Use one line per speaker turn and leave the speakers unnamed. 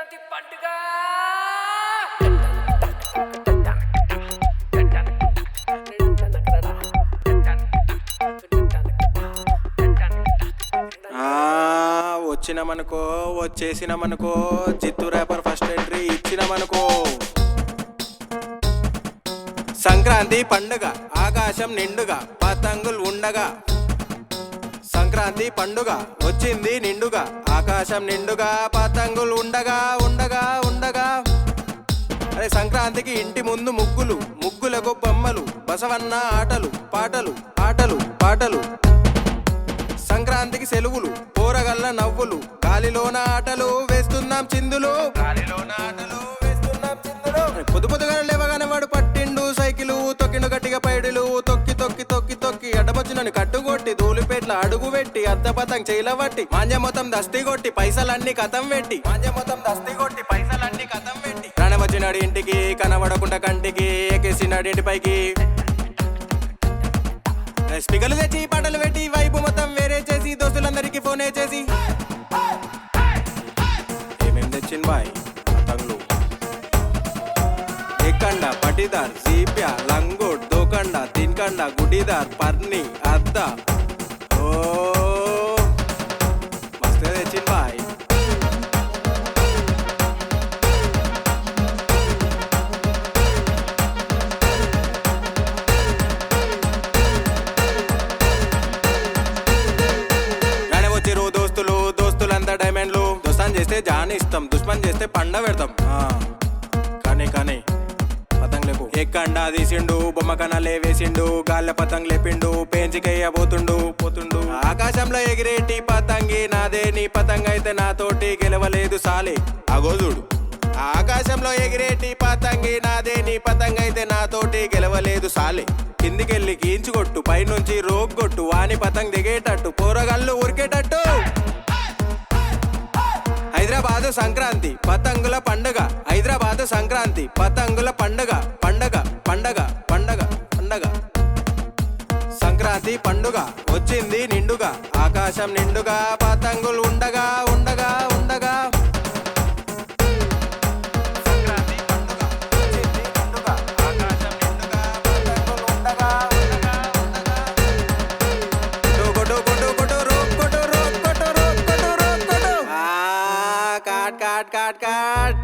సంక్రాంతి పండుగ
వచ్చినామనుకో వచ్చేసినామనుకో జిత్తు wrapper first entry ఇచ్చినామనుకో. Sankranti పండుగ ఆకాశం నిండుగా పతంగులు ఉండగా. సంక్రాంతి పండుగ వచ్చింది నిండుగా ఆకాశం నిండుగా పతంగులు ఉండగా ఉండగా ఉండగా. అరే సంక్రాంతికి ఇంటి ముందు ముగ్గులు, ముగ్గులకు బొమ్మలు, బసవన్న ఆటలు పాటలు ఆటలు పాటలు. సంక్రాంతికి సెలవులు, పోరగల్ల నవ్వులు, గాలిలోన ఆటలు వేస్తున్నాం చిందులు, గాలిలోన ఆటలు వేస్తున్నాం చిందులు. పొద్దు పొద్దుగా లేవగానే వాడు పట్టిండు సైకిలు, తొక్కిండు గట్టిగా పైడులు, తొక్కి తొక్కి తొక్కి తొక్కి అడ్డమొచ్చినని కట్టుకొట్టి ధూళిపేట్ల అడుగు పెట్టి అద్ద పతంగ్ చేయల పట్టి మాంజ మొత్తం దస్తి కొట్టి పైసలన్నీ కథం పెట్టి మాంజ మొత్తం దస్తి కొట్టి పైసలన్నీ కథం పెట్టి రణమొచ్చినాడు ఇంటికి కనబడకుండా కంటికి ఎక్కేసినాడు ఇంటి పైకి. స్పీకర్లు తెచ్చి పాటలు పెట్టి వైపు మొత్తం వేరే చేసి దోస్తులందరికీ ఫోనే చేసి ఏమేం తెచ్చింది బాయ్ పతంగులు. ఎక్కండ పటిదార్ సీప్యా లంగోట్ దోకండ తిన్కండ గుడిదార్ పర్ని అద్ద ఓ మస్తు తెచ్చింది బాయ్. దోస్తులంతా డైమండ్లు, దోస్తాన్ చేస్తే జాన్ ఇస్తాం, దుష్మన్ చేస్తే పండ పెడతాం. కానీ కానీ పతంగ్ లేపు ఎక్కండా తీసిండు బొమ్మ కనాలే వేసిండు, గాల్ల పతంగ్ లేపిండు పేంచికయ్యబోతుండు పోతుండు. ఆకాశంలో ఎగిరేటి పతంగి నాదే, నీ పతంగ్ అయితే నాతోటి గెలవలేదు సాలే. అగోజుడు ఆకాశంలో ఎగిరేటి పతంగి నాదే, నీ పతంగ్ అయితే నాతోటి గెలవలేదు సాలే. కిందికెళ్ళి గీంచుకొట్టు పైనుంచి రోగ్గొట్టు వాని పతంగ్ దిగేటట్టు పోరగాళ్ళు ఉరికేటట్టు. హైదరాబాద్ సంక్రాంతి పతంగుల పండుగ, హైదరాబాద్ సంక్రాంతి పతంగుల పండుగ పండగ పండగ పండగ పండగ. సంక్రాంతి పండుగ వచ్చింది నిండుగా ఆకాశం నిండుగా పతంగులు ఉండగా ఉండగా ఉండగా. సంక్రాంతి పండుగ వచ్చింది నిండుగా ఆకాశం నిండుగా పతంగులు ఉండగా ఉండగా ఉండగా. డోగొడు గొడు గొడు రోగొడు రోగొడు రోగొడు రోగొడు. కాట్ కాట్ కాట్ కాట్